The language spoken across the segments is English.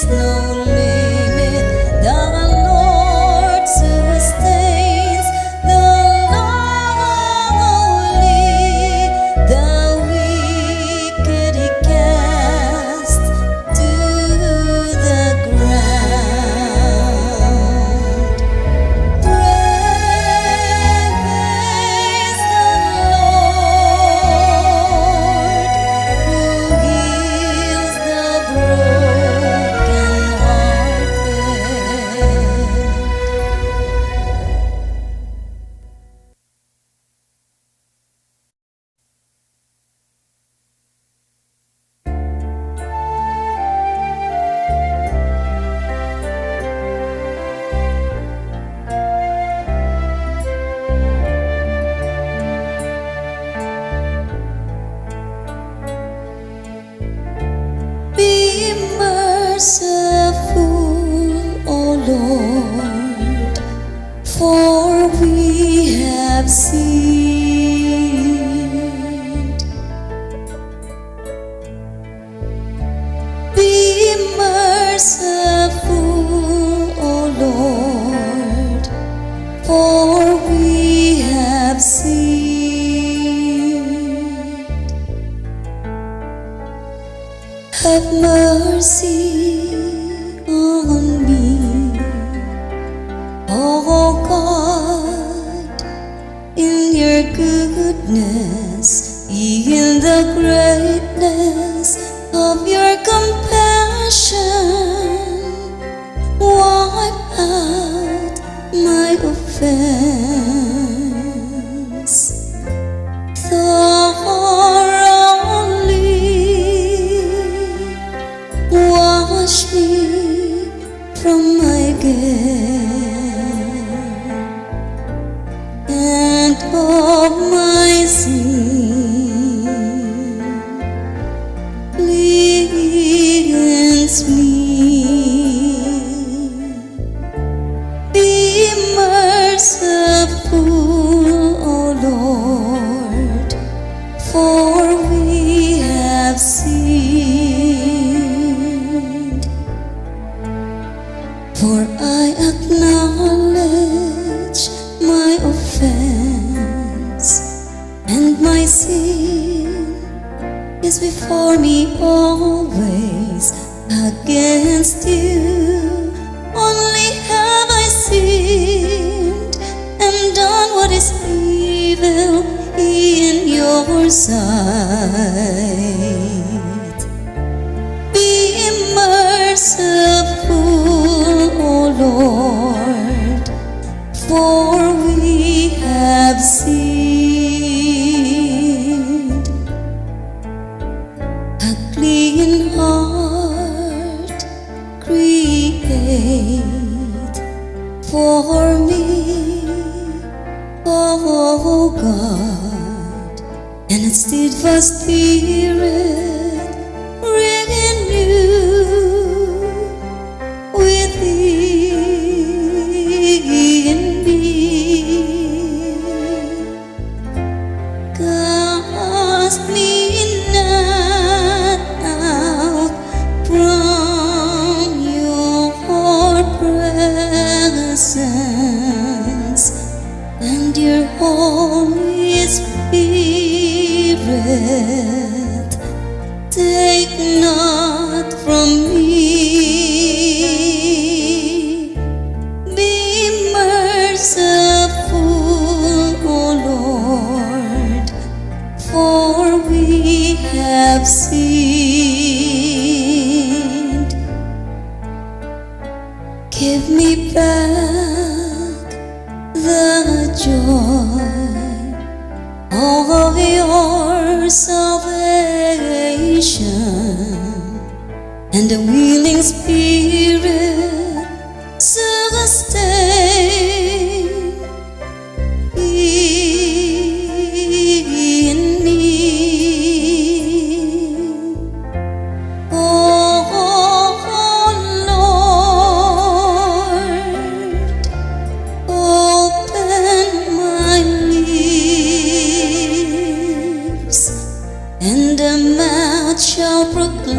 is no limit. The Lord sustains the lowly. The wicked He casts to the ground. Praise the Lord, who heals the Be merciful, O Lord, for we have sinned. Be merciful, O Lord, for we have sinned. Have mercy on me, oh God, in your goodness, in the greatness of your compassion, wipe out my offense thoroughly. Wash me from my guilt and of my sin. Cleanse me. Be merciful, O Lord, for we have sinned. For I acknowledge my offense, and my sin is before me always. Against you only have I sinned, and done what is evil in your sight. Be merciful, O Lord, for we have sinned. A clean heart create for me, oh God, and a steadfast spirit renew within me. Cast me not out from your presence, and your Holy Spirit take not from me. Be merciful, O Lord, for we have sinned. Give me back the joy of your salvation, and a willing spirit sustain in me. Oh Lord, open my lips, and a mouth shall proclaim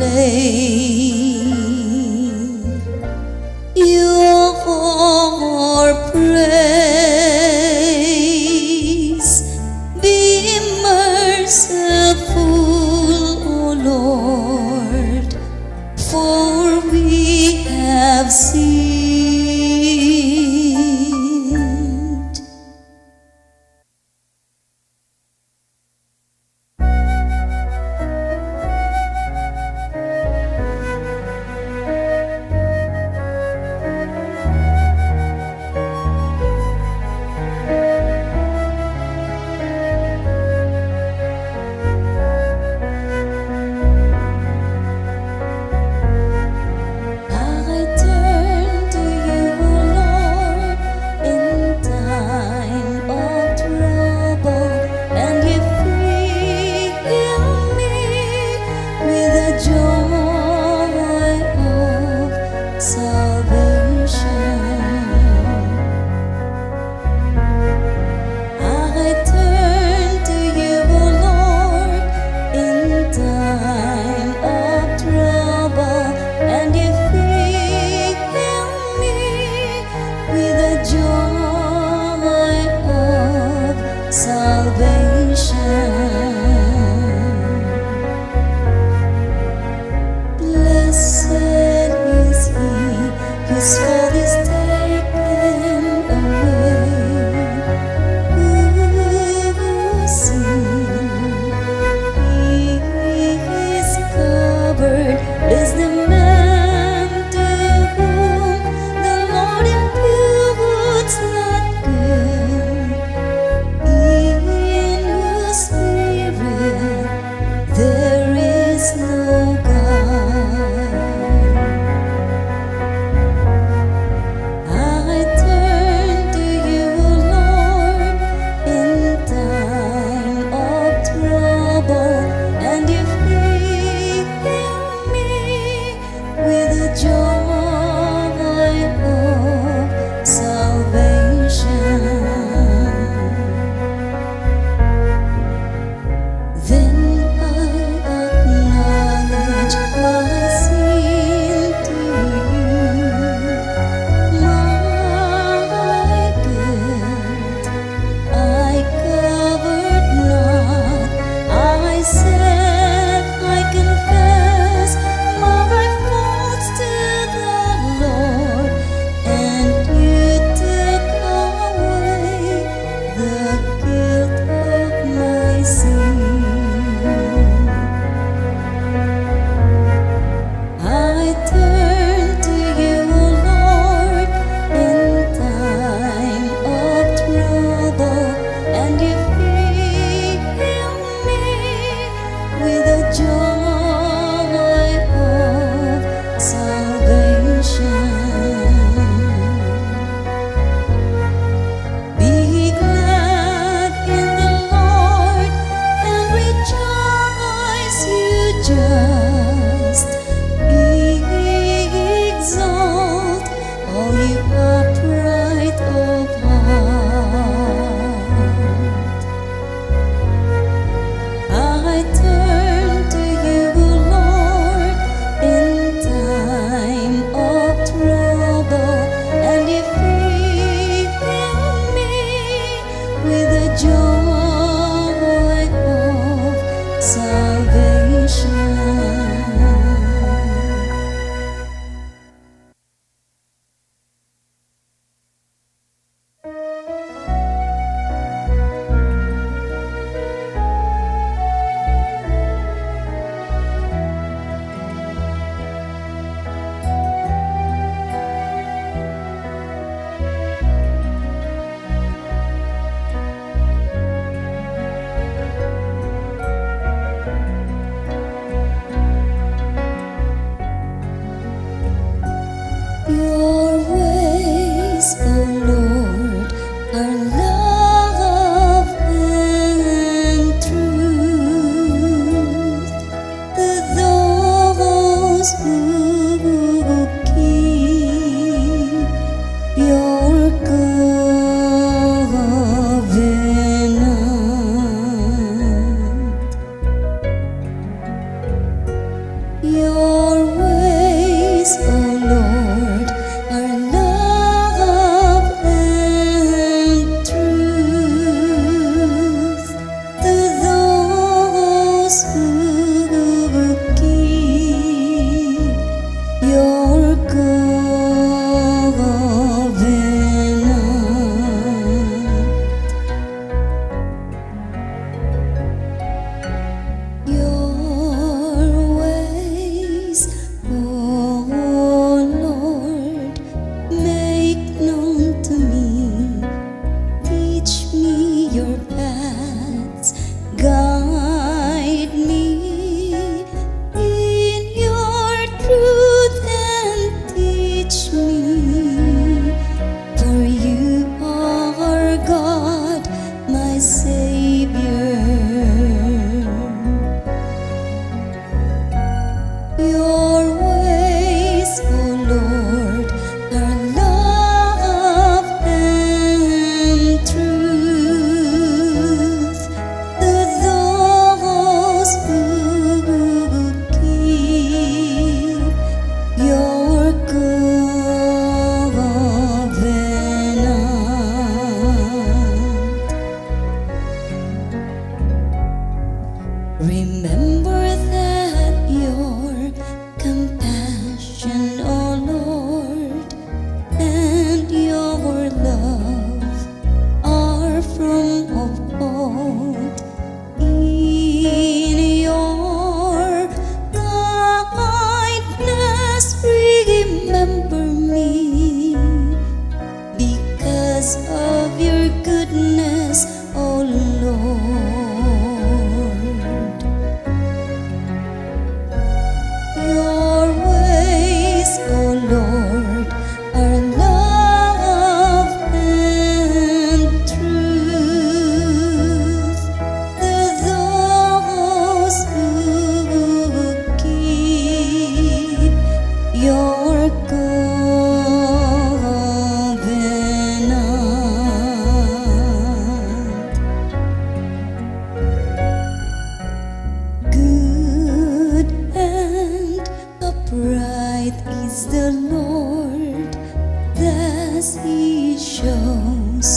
as He shows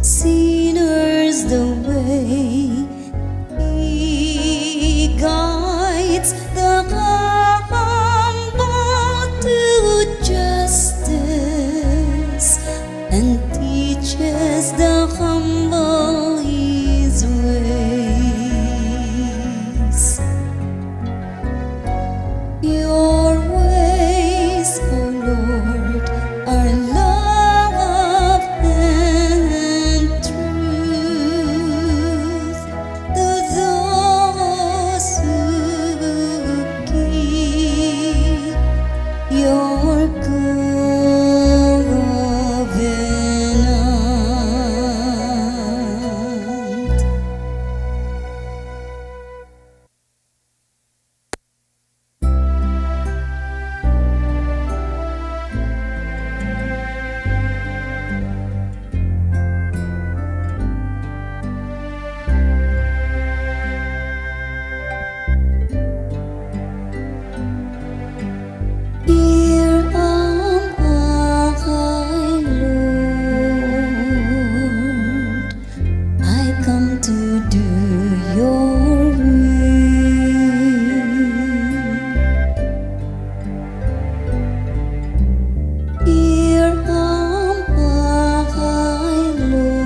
sinners the way. He guides the humble to justice and teaches the humble His ways. Your ways, O Lord, are love and truth to those who keep your covenant. Here am I, Lord, I come to do your will. Here am I, Lord,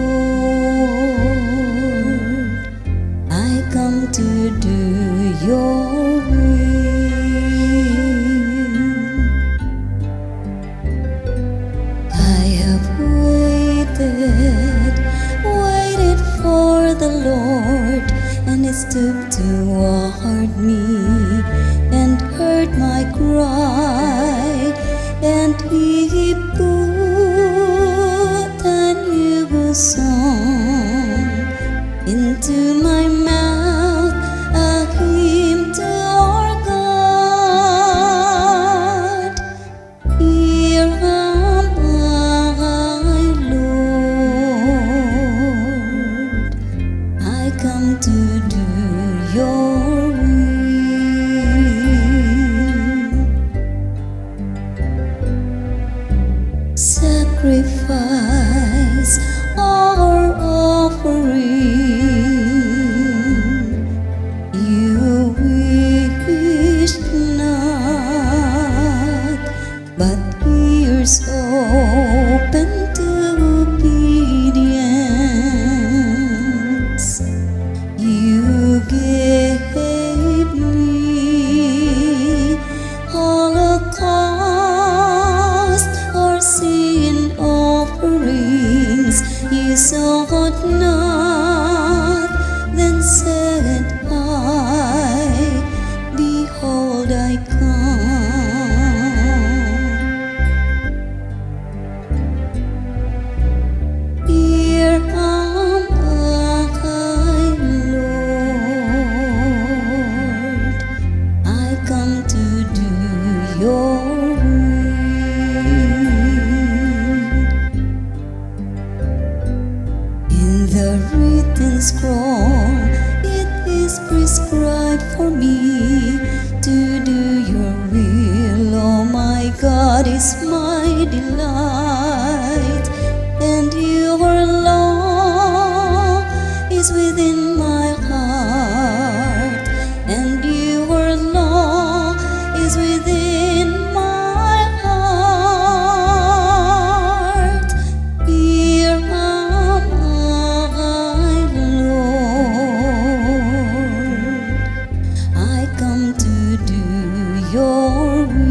I come to do your will. I have waited for the Lord, and He stooped toward me and heard my cry, and He put a new song into my mouth, a hymn to our God. Here am I, Lord, I come to do your will. Sacrifice or offering, you wish not, but ears open to obedience. You gave me holocaust or sin offerings. You sought not, then said I, behold I come. Here am I, Lord, I come to do your will. In the written scroll, it is prescribed for me to do your will. Oh, my God is my delight, and your law is within my heart, and your law is within my heart. Here am I, Lord, I come to do your will.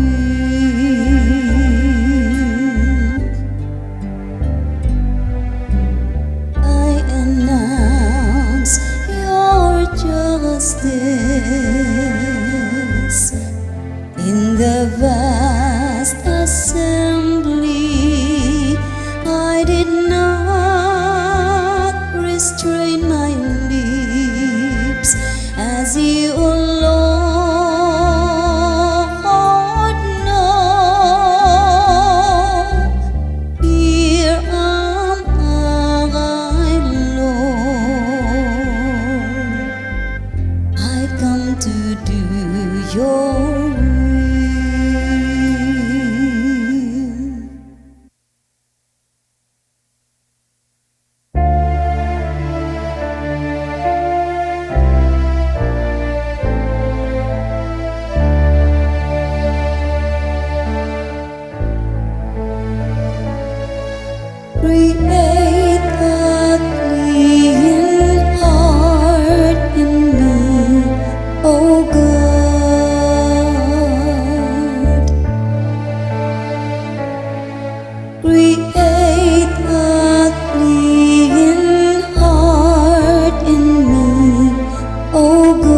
Create a clean heart in me, O God. Create a clean heart in me, O God.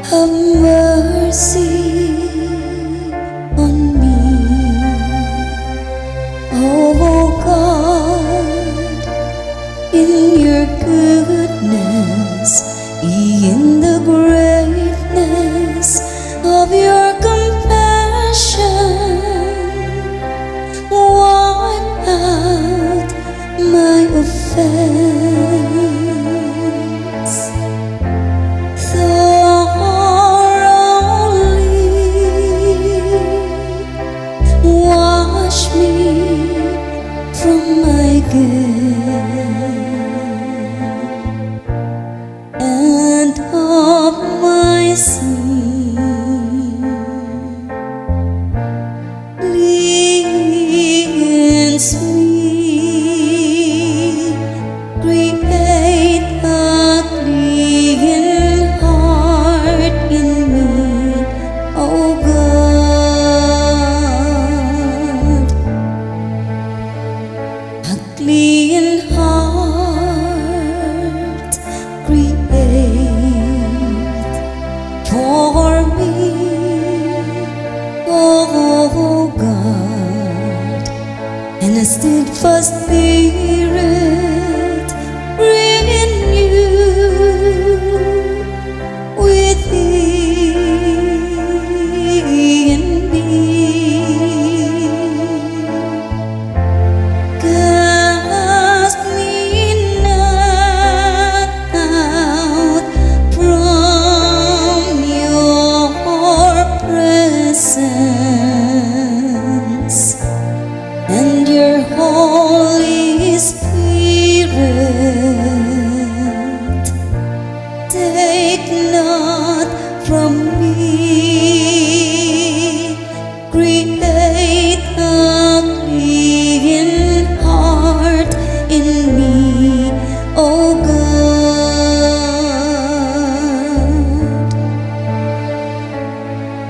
Have mercy on me, oh God, in your goodness, in the greatness of your compassion. Wipe out my offense thoroughly. Wash me from my guilt and of my sin. Cleanse me, create a clean heart in me, O God. A clean heart create for me, oh God, and a steadfast spirit renew within me. Cast me not out from your presence, and your Holy Spirit take not from me. Create a clean heart in me, O God.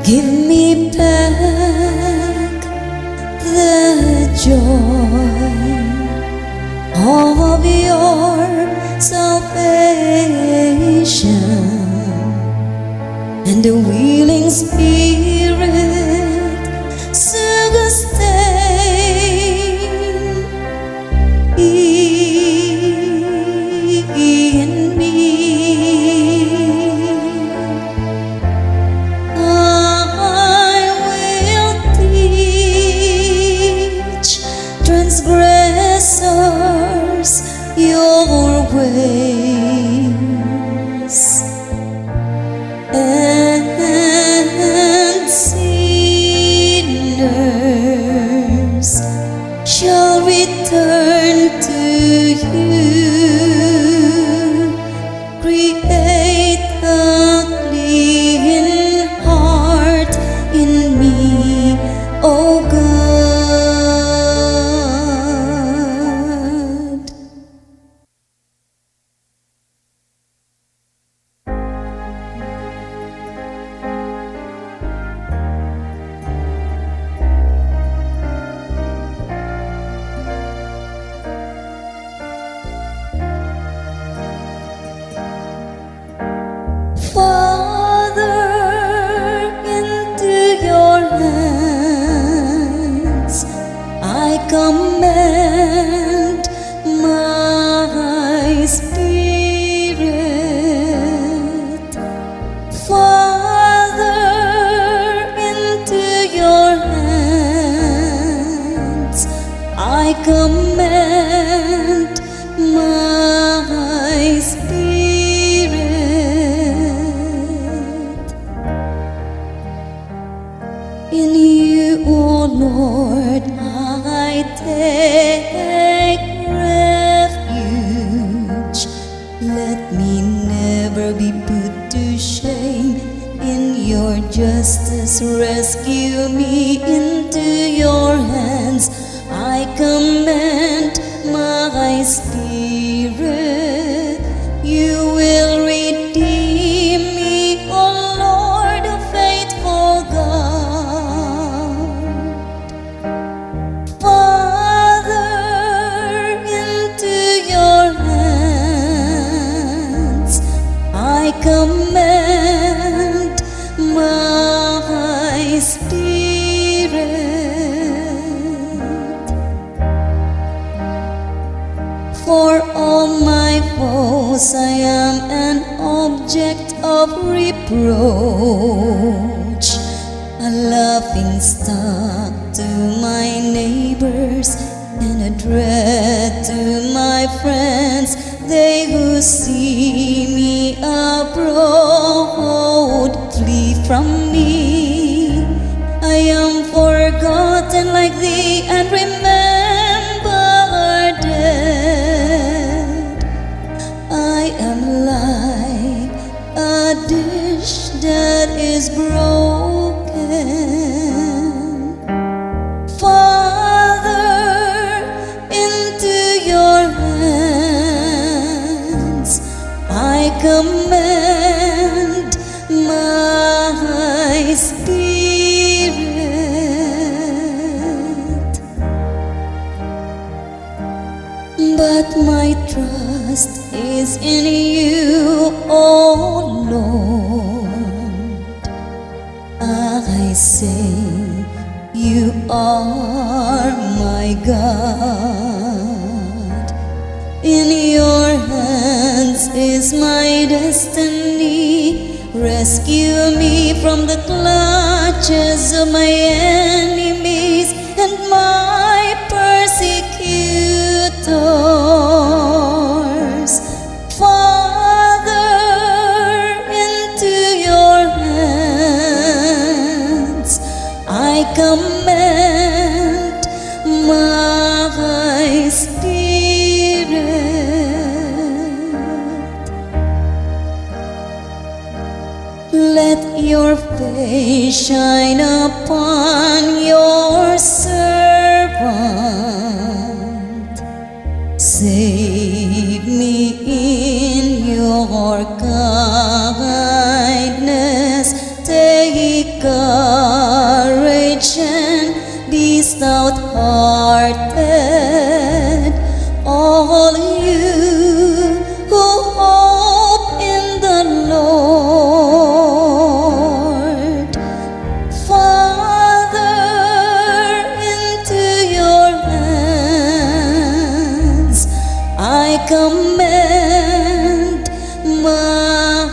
Give me back the joy of your salvation and a willing spirit sustain in me. I will teach transgressors your ways, and sinners shall return to you. Create a clean heart in me, O God. Father, into your hands I commend my spirit. Father, into your hands I commend my spirit. In you, O Lord, I take refuge. Let me never be put to shame. In your justice, rescue me into your hands. I commend my spirit. You will redeem me, O Lord, O faithful God. Father, into your hands I commend my spirit. For all my foes I am an object of reproach, a laughing stock to my neighbors and a dread to my friends. They who see me abroad flee from me. I am forgotten like thee and remembered dead. I am like a dish that is broken. Father, into your hands I commend my spirit. But my trust is in you, O Lord. I say, you are my God. In your hands is my destiny. Rescue me from the clutches of my enemies and my persecutors. Father, into your hands I commend my spirit. Let your face shine upon your servant. Save me in your kindness. Take courage and be stout-hearted, all you who hope in the Lord. Father, into your hands I commend my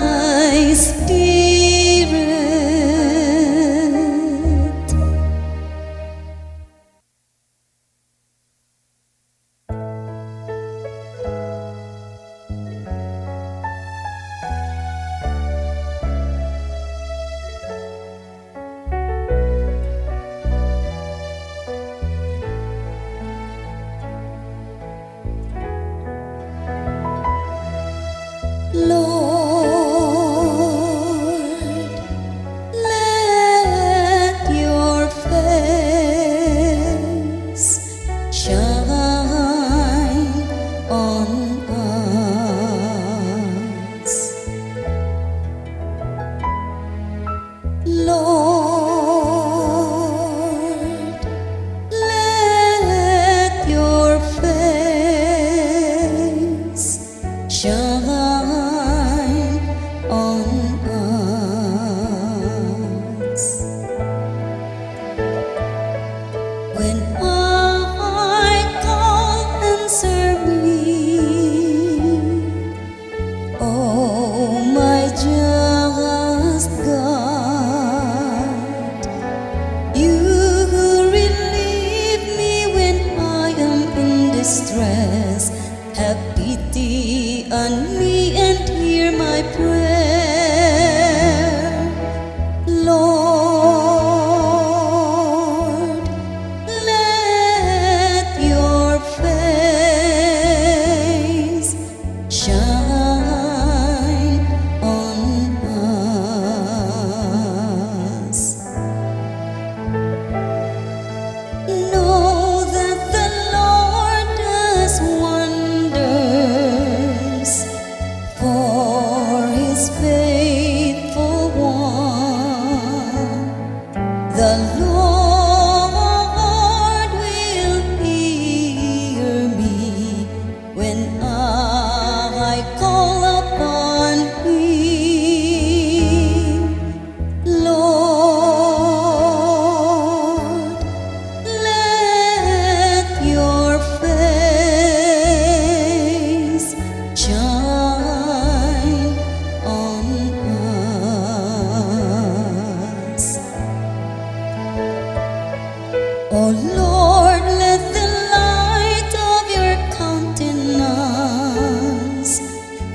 Oh Lord, let the light of your countenance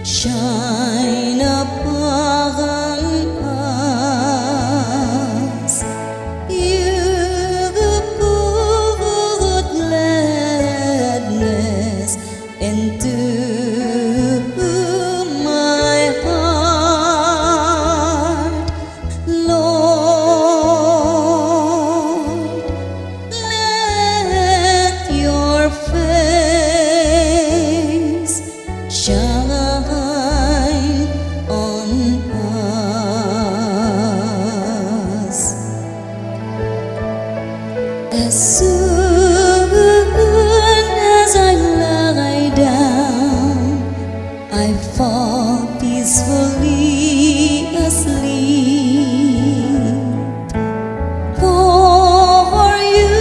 shine upon us. You put gladness into my heart, Lord. Let your face shine on us. As soon as I lie down, I fall peacefully asleep. For you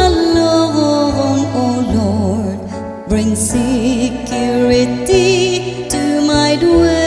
alone, oh Lord, bring security to my dwelling.